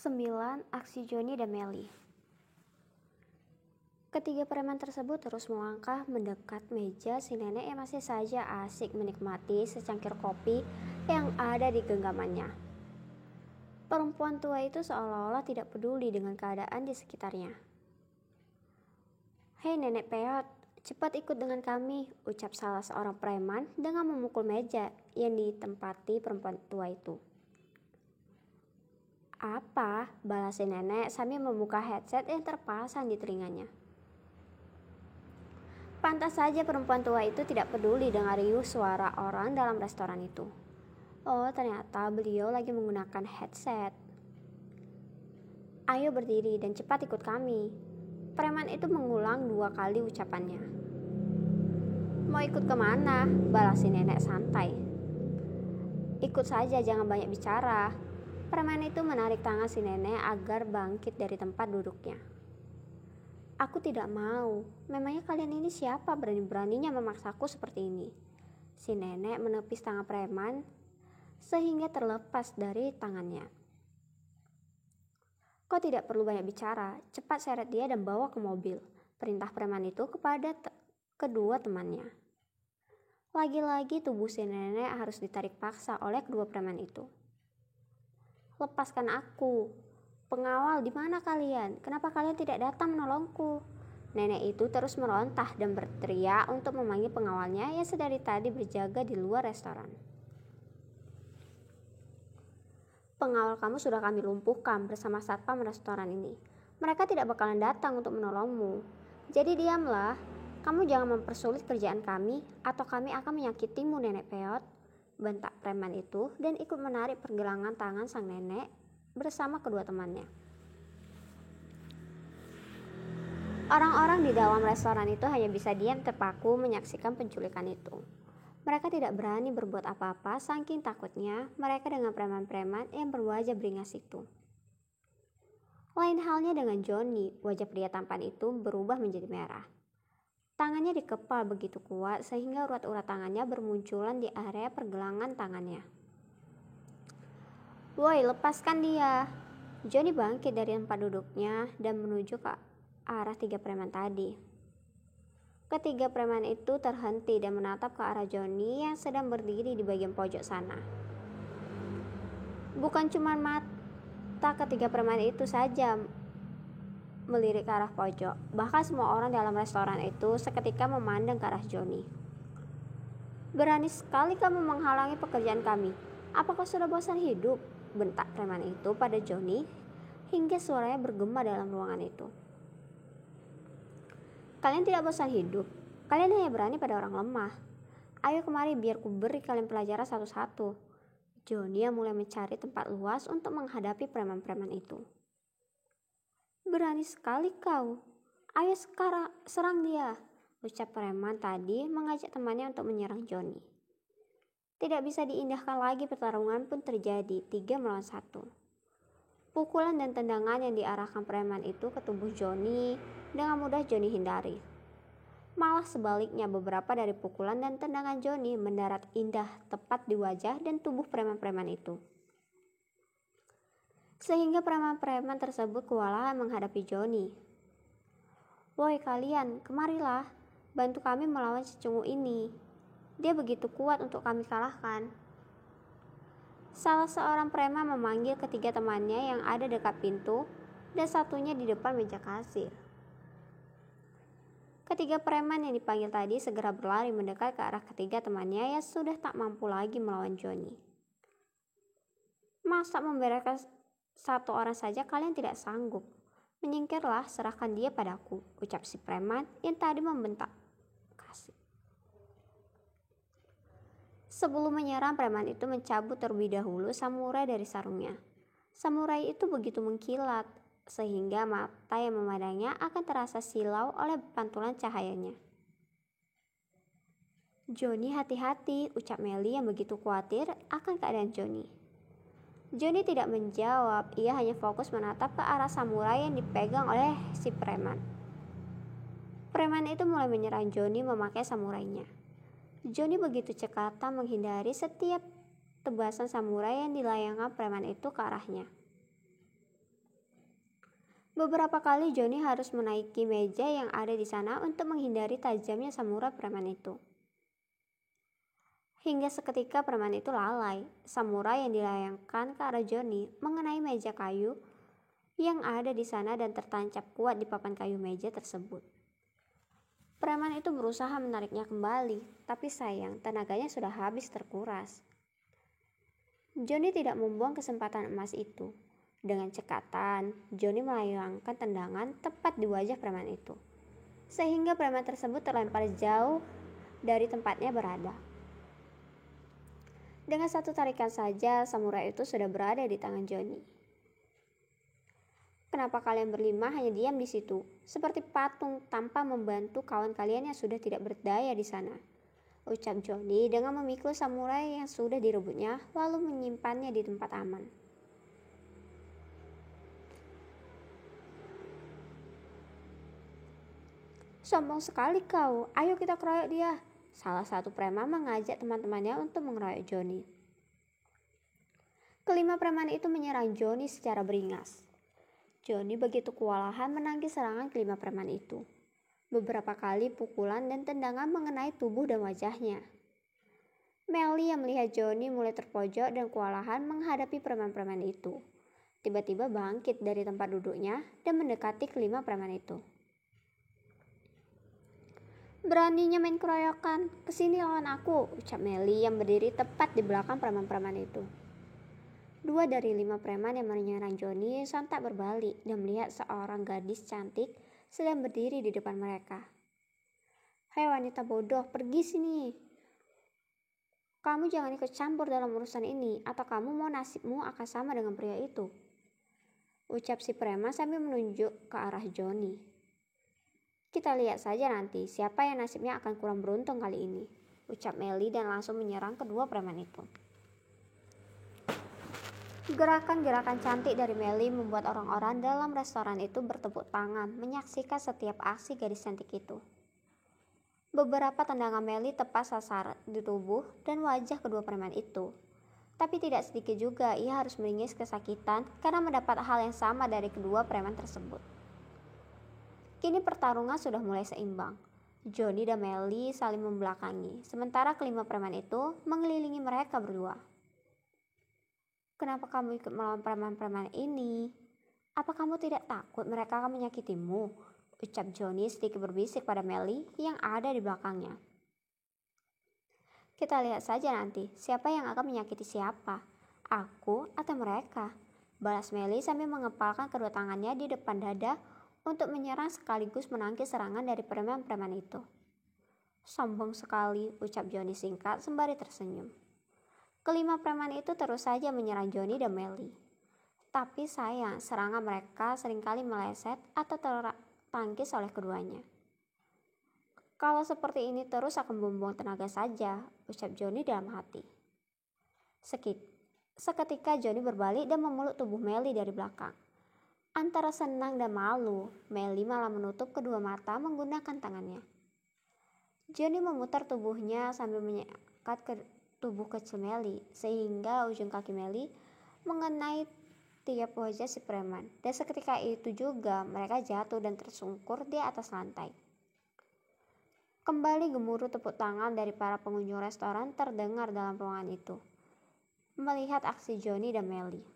9. Aksi Johnny dan Melly. Ketiga preman tersebut terus melangkah mendekat meja si nenek yang masih saja asik menikmati secangkir kopi yang ada di genggamannya. Perempuan tua itu seolah-olah tidak peduli dengan keadaan di sekitarnya. "Hei nenek peot, cepat ikut dengan kami," ucap salah seorang preman dengan memukul meja yang ditempati perempuan tua itu. "Apa?" balas si nenek sambil membuka headset yang terpasang di telinganya. Pantas saja perempuan tua itu tidak peduli dengan riuh suara orang dalam restoran itu. Oh, ternyata beliau lagi menggunakan headset. "Ayo berdiri dan cepat ikut kami." Preman itu mengulang 2 kali ucapannya. "Mau ikut kemana?" balas si nenek santai. "Ikut saja, jangan banyak bicara." Preman itu menarik tangan si nenek agar bangkit dari tempat duduknya. "Aku tidak mau. Memangnya kalian ini siapa berani-beraninya memaksaku seperti ini?" Si nenek menepis tangan preman sehingga terlepas dari tangannya. "Kau tidak perlu banyak bicara. Cepat seret dia dan bawa ke mobil," perintah preman itu kepada kedua temannya. Lagi-lagi tubuh si nenek harus ditarik paksa oleh kedua preman itu. "Lepaskan aku. Pengawal, di mana kalian? Kenapa kalian tidak datang menolongku?" Nenek itu terus merontah dan berteriak untuk memanggil pengawalnya yang sedari tadi berjaga di luar restoran. "Pengawal kamu sudah kami lumpuhkan bersama satpam restoran ini. Mereka tidak bakalan datang untuk menolongmu. Jadi diamlah. Kamu jangan mempersulit kerjaan kami atau kami akan menyakitimu nenek peot," bentak preman itu dan ikut menarik pergelangan tangan sang nenek bersama kedua temannya. Orang-orang di dalam restoran itu hanya bisa diam terpaku menyaksikan penculikan itu. Mereka tidak berani berbuat apa-apa saking takutnya mereka dengan preman-preman yang berwajah beringas itu. Lain halnya dengan Johnny, wajah pria tampan itu berubah menjadi merah. Tangannya dikepal begitu kuat sehingga urat-urat tangannya bermunculan di area pergelangan tangannya. "Woi, lepaskan dia!" Johnny bangkit dari tempat duduknya dan menuju ke arah 3 preman tadi. Ketiga preman itu terhenti dan menatap ke arah Johnny yang sedang berdiri di bagian pojok sana. Bukan cuma mata ketiga preman itu saja melirik ke arah pojok, bahkan semua orang dalam restoran itu seketika memandang ke arah Johnny. "Berani sekali kamu menghalangi pekerjaan kami. Apakah sudah bosan hidup?" bentak preman itu pada Johnny hingga suaranya bergema dalam ruangan itu. "Kalian tidak bosan hidup. Kalian hanya berani pada orang lemah. Ayo kemari biar ku beri kalian pelajaran satu-satu." Johnny yang mulai mencari tempat luas untuk menghadapi preman-preman itu. "Berani sekali kau. Ayo sekarang serang dia," ucap preman tadi mengajak temannya untuk menyerang Johnny. Tidak bisa diindahkan lagi, pertarungan pun terjadi 3 melawan 1. Pukulan dan tendangan yang diarahkan preman itu ke tubuh Johnny dengan mudah Johnny hindari. Malah sebaliknya, beberapa dari pukulan dan tendangan Johnny mendarat indah tepat di wajah dan tubuh preman-preman itu. Sehingga preman-preman tersebut kewalahan menghadapi Johnny. "Woi kalian, kemarilah, bantu kami melawan si cungu ini. Dia begitu kuat untuk kami kalahkan." Salah seorang preman memanggil ketiga temannya yang ada dekat pintu dan satunya di depan meja kasir. Ketiga preman yang dipanggil tadi segera berlari mendekat ke arah ketiga temannya yang sudah tak mampu lagi melawan Johnny. "Masa membereskan satu orang saja kalian tidak sanggup? Menyingkirlah, serahkan dia padaku," ucap si preman yang tadi membentak kasih. Sebelum menyerang, preman itu mencabut terlebih dahulu samurai dari sarungnya. Samurai itu begitu mengkilat sehingga mata yang memandangnya akan terasa silau oleh pantulan cahayanya. "Johnny, hati-hati," ucap Melly yang begitu khawatir akan keadaan Johnny. Johnny tidak menjawab, ia hanya fokus menatap ke arah samurai yang dipegang oleh si preman. Preman itu mulai menyerang Johnny memakai samurainya. Johnny begitu cekatan menghindari setiap tebasan samurai yang dilayangkan preman itu ke arahnya. Beberapa kali Johnny harus menaiki meja yang ada di sana untuk menghindari tajamnya samurai preman itu. Hingga seketika preman itu lalai. Samurai yang dilayangkan ke arah Johnny mengenai meja kayu yang ada di sana dan tertancap kuat di papan kayu meja tersebut. Preman itu berusaha menariknya kembali, tapi sayang tenaganya sudah habis terkuras. Johnny tidak membuang kesempatan emas itu. Dengan cekatan, Johnny melayangkan tendangan tepat di wajah preman itu, sehingga preman tersebut terlempar jauh dari tempatnya berada. Dengan satu tarikan saja, samurai itu sudah berada di tangan Johnny. Kenapa kalian berlima hanya diam di situ, seperti patung tanpa membantu kawan kalian yang sudah tidak berdaya di sana? Ucap Johnny dengan memikul samurai yang sudah direbutnya, lalu menyimpannya di tempat aman. Sombong sekali kau, ayo kita keroyok dia. Salah satu preman mengajak teman-temannya untuk mengeroyok Johnny. Kelima preman itu menyerang Johnny secara beringas. Johnny begitu kewalahan menangkis serangan kelima preman itu. Beberapa kali pukulan dan tendangan mengenai tubuh dan wajahnya. Melly yang melihat Johnny mulai terpojok dan kewalahan menghadapi preman-preman itu, tiba-tiba bangkit dari tempat duduknya dan mendekati kelima preman itu. Beraninya main keroyokan, kesini lawan aku, ucap Melly yang berdiri tepat di belakang preman-preman itu. 2 dari 5 preman yang menyerang Johnny sontak berbalik dan melihat seorang gadis cantik sedang berdiri di depan mereka. Hei wanita bodoh, pergi sini. Kamu jangan ikut campur dalam urusan ini, atau kamu mau nasibmu akan sama dengan pria itu. Ucap si preman sambil menunjuk ke arah Johnny. Kita lihat saja nanti siapa yang nasibnya akan kurang beruntung kali ini, ucap Melly dan langsung menyerang kedua preman itu. Gerakan-gerakan cantik dari Melly membuat orang-orang dalam restoran itu bertepuk tangan menyaksikan setiap aksi gadis cantik itu. Beberapa tendangan Melly tepat sasaran di tubuh dan wajah kedua preman itu. Tapi tidak sedikit juga ia harus meringis kesakitan karena mendapat hal yang sama dari kedua preman tersebut. Kini pertarungan sudah mulai seimbang. Johnny dan Melly saling membelakangi, sementara kelima preman itu mengelilingi mereka berdua. Kenapa kamu ikut melawan preman-preman ini? Apa kamu tidak takut mereka akan menyakitimu? Ucap Johnny sedikit berbisik pada Melly yang ada di belakangnya. Kita lihat saja nanti siapa yang akan menyakiti siapa, aku atau mereka, balas Melly sambil mengepalkan kedua tangannya di depan dada untuk menyerang sekaligus menangkis serangan dari preman-preman itu. Sombong sekali, ucap Johnny singkat sembari tersenyum. Kelima preman itu terus saja menyerang Johnny dan Melly. Tapi sayang, serangan mereka seringkali meleset atau tertangkis oleh keduanya. Kalau seperti ini terus akan membuang tenaga saja, ucap Johnny dalam hati. Seketika Johnny berbalik dan memeluk tubuh Melly dari belakang. Antara senang dan malu, Melly malah menutup kedua mata menggunakan tangannya. Johnny memutar tubuhnya sambil menyekat ke tubuh kecil Melly, sehingga ujung kaki Melly mengenai tiap wajah si preman, dan seketika itu juga mereka jatuh dan tersungkur di atas lantai. Kembali gemuruh tepuk tangan dari para pengunjung restoran terdengar dalam ruangan itu, melihat aksi Johnny dan Melly.